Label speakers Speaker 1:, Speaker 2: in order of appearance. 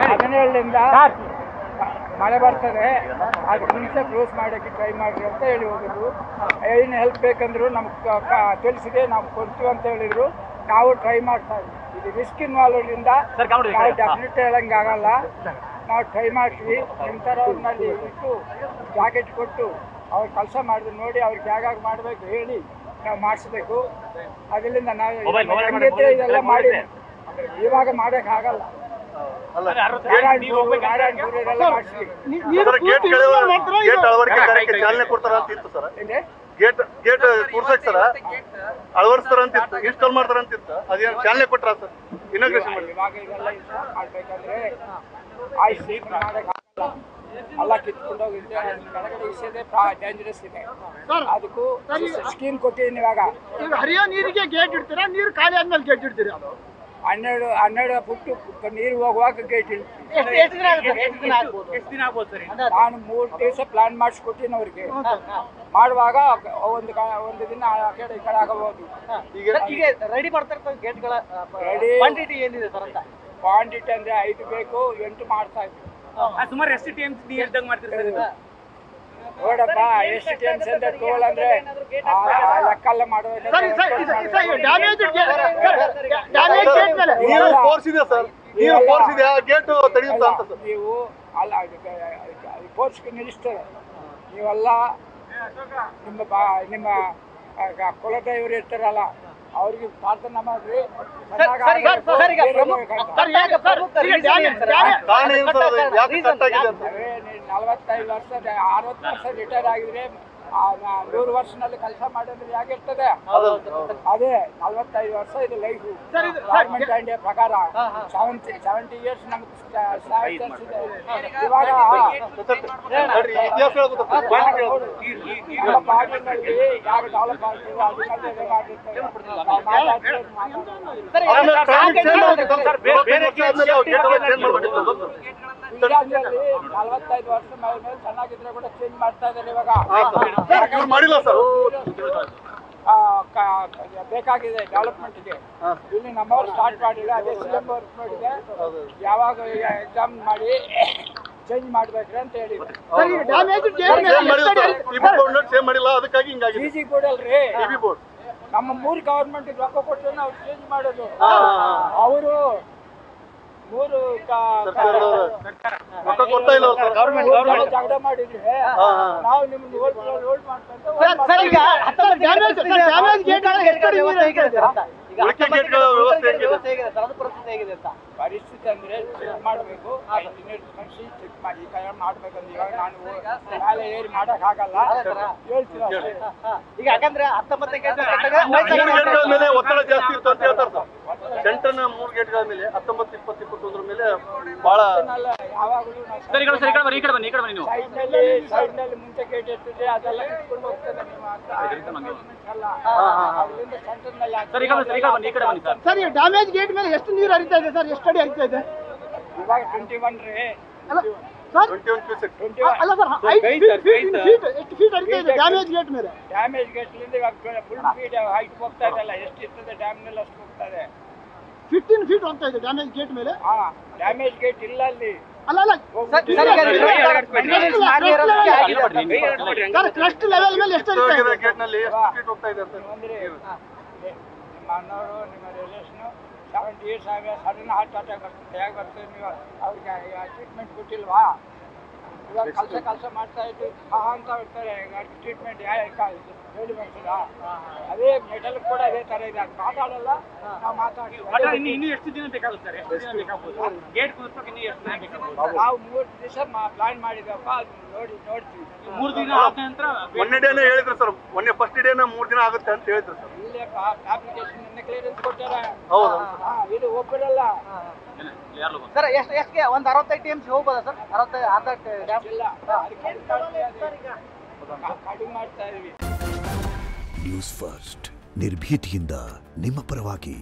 Speaker 1: 17ರಿಂದ ಮಳೆ ಬರ್ತದೆ, ಅದು ಮುಂಚೆ ಕ್ಲೋಸ್ ಮಾಡೋಕ್ಕೆ ಟ್ರೈ ಮಾಡಿರಿ ಅಂತ ಹೇಳಿ ಹೋಗಿದ್ರು. ಏನು ಹೆಲ್ಪ್ ಬೇಕಂದ್ರು ನಮ್ಗೆ ತಿಳಿಸಿದೆ, ನಾವು ಕೊಡ್ತೀವಿ ಅಂತ ಹೇಳಿದ್ರು. ನಾವು ಟ್ರೈ ಮಾಡ್ತಾ ಇದ್ವಿ. ಇದು ರಿಸ್ಕ್ ಇನ್ವಾಲ್ವ್ರಿಂದ ನಾವು ಡೆಫಿನೆಟ್ ಹೇಳಂಗೆ ಆಗಲ್ಲ. ನಾವು ಟ್ರೈ ಮಾಡ್ತೀವಿ. ನಿಮ್ಮ ಥರ ಅವ್ರಲ್ಲಿ ಇಟ್ಟು ಜಾಕೆಟ್ ಕೊಟ್ಟು ಅವ್ರು ಕೆಲಸ ಮಾಡಿದ್ರು ನೋಡಿ, ಅವ್ರಿಗೆ ಹೇಗಾಗಿ ಮಾಡಬೇಕು ಹೇಳಿ ನಾವು ಮಾಡಿಸ್ಬೇಕು. ಅದರಿಂದ ನಾವು ಇದೆಲ್ಲ ಮಾಡಿ ಇವಾಗ ಮಾಡೋಕ್ಕಾಗಲ್ಲ.
Speaker 2: ಗೇಟ್ ಕೂರ್ಸಕ್ ಸರ ಅಳವಡಿಸ್ತಾರ ಅಂತ ಇತ್ತು, ಇನ್ಸ್ಟಾಲ್ ಮಾಡ್ತಾರ ಅಂತ ಇತ್ತು. ಅದೇನು ಚಾಲನೆ ಕೊಟ್ರ ಸರ್ ಇನಾಗ್ರೇಷನ್ ಮಾಡಿ
Speaker 1: ಇವಾಗ ಇದೆಲ್ಲ ಇನ್ಸ್ಟಾಲ್ ಮಾಡ್ಬೇಕಂದ್ರೆ ಎಲ್ಲ ಕಿತ್ಕೊಂಡು ಹೋಗಿದ್ದೆ. ಕೆಳಗಡೆ ಇಸದೆ ಡೇಂಜರಸ್ ಇದೆ. ಅದಕ್ಕೂ ಸ್ಕೀಮ್ ಕೊಟ್ಟಿದ್ದೀನಿ. ಇವಾಗ
Speaker 3: ಹರಿಯೋ ನೀರಿಗೆ ಗೇಟ್ ಇಡ್ತೀರಾ, ನೀರು ಖಾಲಿ ಆದ್ಮೇಲೆ ಗೇಟ್ ಇಡ್ತೀರಾ?
Speaker 1: 12 ಫುಟ್ ನೀರು ಹೋಗುವಾಗ ಗೇಟ್ ಇಡ್ತೀನಿ. ನಾನು 3 ದಿವಸ ಪ್ಲಾನ್ ಮಾಡಿಸ್ಕೊಟ್ಟಿನಿ ಅವ್ರಿಗೆ. ಮಾಡುವಾಗ ಒಂದು ದಿನ ಆ ಕಡೆ ಈ ಕಡೆ ಆಗಬಹುದು.
Speaker 4: ಈಗ ರೆಡಿ ಮಾಡ್ತಾರೆ ಗೇಟ್ಗಳ ಕ್ವಾಂಟಿಟಿ ಏನಿದೆ ಸರ್ ಅಂತ?
Speaker 1: ಕ್ವಾಂಟಿಟಿ ಅಂದ್ರೆ 5 ಬೇಕು, 8 ಮಾಡ್ತಾ ಇದ್ವಿ.
Speaker 4: ಸುಮಾರು ಎಷ್ಟು ಟಿಎಂಸಿ ನೀರು ಹೇಳ್ದಂಗೆ ಮಾಡ್ತೀರಿ
Speaker 1: ನೋಡಪ್ಪ, ಎಷ್ಟು ಟಿಎಂಸಿ ಅಂದ್ರೆ ಟೋಲ್ ಅಂದ್ರೆ ಲೆಕ್ಕಲ್ಲ ಮಾಡೋದು.
Speaker 2: ನೀವು ಫೋರ್ಸ್ ಇದೆ ಸರ್, ನೀವು ಫೋರ್ಸ್ ಇದೆ ಗೇಟ್ ತಡೆಯುತ್ತಾ ಅಂತ ಸರ್.
Speaker 1: ನೀವು ಅಲ್ಲ ಫೋರ್ಸ್ಗೆ ನಿಲ್ಲಿಸ್ತಾರೆ. ನೀವೆಲ್ಲ ನಿಮ್ಮ ಕುಲದೇವರು ಇರ್ತಾರಲ್ಲ, ಅವ್ರಿಗೆ ಪ್ರಾರ್ಥನೆ ಮಾಡ್ರಿ. 40 ವರ್ಷ 60 ವರ್ಷ ರಿಟೈರ್ ಆಗಿದ್ರೆ 100 ವರ್ಷನಲ್ಲಿ ಕೆಲಸ ಮಾಡಿದ್ರೆ ಹೇಗಿರ್ತದೆ? ಅದೇ 45 ವರ್ಷ ಇದು ಲೈಫ್. ಗವರ್ಮೆಂಟ್ ಇಂಡಿಯಾ ಪ್ರಕಾರ 70 ಇಯರ್ಸ್ ನಮ್ಗೆ ಇದೆ. ಇವಾಗ ನಮ್ಮ ಬಾಡಿನಲ್ಲಿ ಯಾರು ಡೆವಲಪ್ ಆಗ್ತೀವಿ ಅದನ್ನೆಲ್ಲ ಮಾಡಿರ್ತಾರೆ. 45 ವರ್ಷ ಮೇಲೆ ಚೆನ್ನಾಗಿದ್ರೆ ಕೂಡ ಚೇಂಜ್ ಮಾಡ್ತಾ ಇದ್ದಾರೆ. ಇವಾಗ
Speaker 2: ಮಾಡಿಲ್ಲ ಸರ್,
Speaker 1: ಬೇಕಾಗಿದೆ ಡೆವಲಪ್ಮೆಂಟ್ಗೆ. ಇಲ್ಲಿ ನಮ್ಮವ್ರು ಸ್ಟಾರ್ಟ್ ಮಾಡಿಲ್ಲ, ಅದೇ ಸಿಎಂ ಅವ್ರು ನೋಡಿದೆ. ಯಾವಾಗ ಎಕ್ಸಾಮ್ ಮಾಡಿ ಚೇಂಜ್ ಮಾಡ್ಬೇಕ್ರಿ ಅಂತ ಹೇಳಿದ್ರು. ಸಿ ಬೋರ್ಡ್ ಅಲ್ರಿ, ನಮ್ಮ 3 ಗವರ್ಮೆಂಟ್ ರೊಕ್ಕ ಕೊಟ್ಟರೆ ನಾವು ಚೇಂಜ್ ಮಾಡೋದು. ಅವರು 3 ಜಗಳ ಮಾಡಿದ್ವಿ. ನಾವು ನಿಮ್ಗೆ ಹೋಲ್ಡ್ ಮಾಡ್ಕೊಂಡು ಪರಿಸ್ಥಿತಿ ಅಂದ್ರೆ ಚೆಕ್ ಮಾಡಬೇಕು. ಇಂಜಿನಿಯರ್ಸ್ ಕಳಿಸಿ ಚೆಕ್ ಮಾಡಿ ಈ ಕಡೆ ಮಾಡ್ಬೇಕಂದ್ರೆ ಇವಾಗ ನಾನು ಮೇಲೆ ಏರಿ ಮಾಡಕ್ ಆಗಲ್ಲ ಹೇಳ್ತೀರಾ.
Speaker 4: ಈಗ ಯಾಕಂದ್ರೆ 19
Speaker 2: ಗೇಟ್ಗಳ ಮೇಲೆ ಒತ್ತಡ ಜಾಸ್ತಿ ಇತ್ತು ಅಂತ ಹೇಳ್ತಾರೆ ಸರ್. ಸೆಂಟರ್ನ 3 ಗೇಟ್ಗಳ ಮೇಲೆ 19, 20, 21 ಮೇಲೆ ಬಹಳ
Speaker 1: ಯಾವಾಗಲೂ ಸೈಡ್ ನಲ್ಲಿ ಮುಂಚೆ ಗೇಟ್ ಇರ್ತದೆ, ಅದೆಲ್ಲ ಕಿತ್ಕೊಂಡು ಹೋಗ್ತದೆ.
Speaker 3: ಸರ್, ಡ್ಯಾಮೇಜ್ ಗೇಟ್ ಮೇಲೆ ಎಷ್ಟು ನೀರು ಹರಿತಾ ಇದೆ ಸರ್? ಎಷ್ಟು ಅಡಿ ಹರಿತಾ ಇದೆ
Speaker 1: ಇವಾಗ? 21 ರೀ.
Speaker 3: ಅಲ್ಲ ಸರ್,
Speaker 1: 21
Speaker 3: ಅಲ್ಲ ಸರ್, ಎಷ್ಟು ಫೀಟ್ ಹರಿತಾ ಇದೆ ಡ್ಯಾಮೇಜ್ ಗೇಟ್ ಮೇಲೆ?
Speaker 1: ಡ್ಯಾಮೇಜ್ ಗೇಟ್ ಇವಾಗ ಫುಲ್ ಫೀಟ್ ಹೈಟ್ ಹೋಗ್ತಾ ಇದೆಲ್ಲ. ಎಷ್ಟು ಇರ್ತದೆ ಡ್ಯಾಮ್ ನಲ್ಲಿ ಅಷ್ಟು ಹೋಗ್ತದೆ.
Speaker 3: 15 ಫೀಟ್ ಹೋಗ್ತಾ ಇದೆ ಡ್ಯಾಮೇಜ್ ಗೇಟ್ ಮೇಲೆ.
Speaker 1: ಡ್ಯಾಮೇಜ್ ಗೇಟ್ ಇಲ್ಲ ಅಲ್ಲಿ.
Speaker 3: ಅಲ್ಲ ಕ್ರಸ್ಟ್ ಲೆವೆಲ್ ಮೇಲೆ ಎಷ್ಟು
Speaker 1: ಅಂದ್ರೆ ನಿಮ್ಮ ಅಣ್ಣವರು, ನಿಮ್ಮ ರಿಲೇಷನು 70 ಇಯರ್ಸ್ ಆಗಿದೆ, ಸಡನ್ ಹಾರ್ಟ್ ಅಟ್ಯಾಕ್ ಬರ್ತದೆ. ಹೇಗೆ ಬರ್ತದೆ? ನೀವು ಅವ್ರಿಗೆ ಟ್ರೀಟ್ಮೆಂಟ್ ಕೊಟ್ಟಿಲ್ವಾ? ಇವಾಗ ಕೆಲಸ ಮಾಡ್ತಾ ಇದ್ದು ಅಂತ ಇರ್ತಾರೆ. ಟ್ರೀಟ್ಮೆಂಟ್ ಹೇಳಿ ಬರ್ತೀರ? ಅದೇ ಮೆಟಲ್ ಕೂಡ ಅದೇ ತರ ಇದೆ. ಅದು ಮಾತಾಡಲ್ಲ, ನಾವು ಮಾತಾಡ್ತೀವಿ.
Speaker 4: ಇನ್ನು ಎಷ್ಟು ದಿನ ಬೇಕಾಗುತ್ತೆ?
Speaker 1: ನಾವು 3 ದಿವಸ ಪ್ಲಾನ್ ಮಾಡಿದಪ್ಪ. ಅದು ನೋಡ್ತೀವಿ.
Speaker 4: 3 ದಿನ ಆದ ನಂತರ
Speaker 2: ಮೊನ್ನೆ ಡೇನೇ ಹೇಳಿದ್ರು ಸರ್. ಮೊನ್ನೆ ಫಸ್ಟ್ ಡೇನ 3 ದಿನ ಆಗುತ್ತೆ ಅಂತ ಹೇಳಿದ್ರು ಸರ್.
Speaker 1: ಇಲ್ಲೇ ಅಪ್ಲಿಕೇಶನ್ ಕ್ಲಿಯರೆನ್ಸ್ ಕೊಟ್ಟಾರ.
Speaker 2: ಹೌದು,
Speaker 1: ಇದು ಒಪ್ಪಿರಲ್ಲ
Speaker 4: ಸರ್. ಎಷ್ಟಿಗೆ ಒಂದು 65 ಟಿಎಂಸಿ ಹೋಗ್ಬೋದಾ ಸರ್? 60
Speaker 1: ಇಲ್ಲ, ಕಡಿಮೆ ಮಾಡ್ತಾ ಇದೀವಿ.
Speaker 5: ನ್ಯೂಸ್ ಫಸ್ಟ್, ನಿರ್ಭೀತಿಯಿಂದ ನಿಮ್ಮ ಪರವಾಗಿ.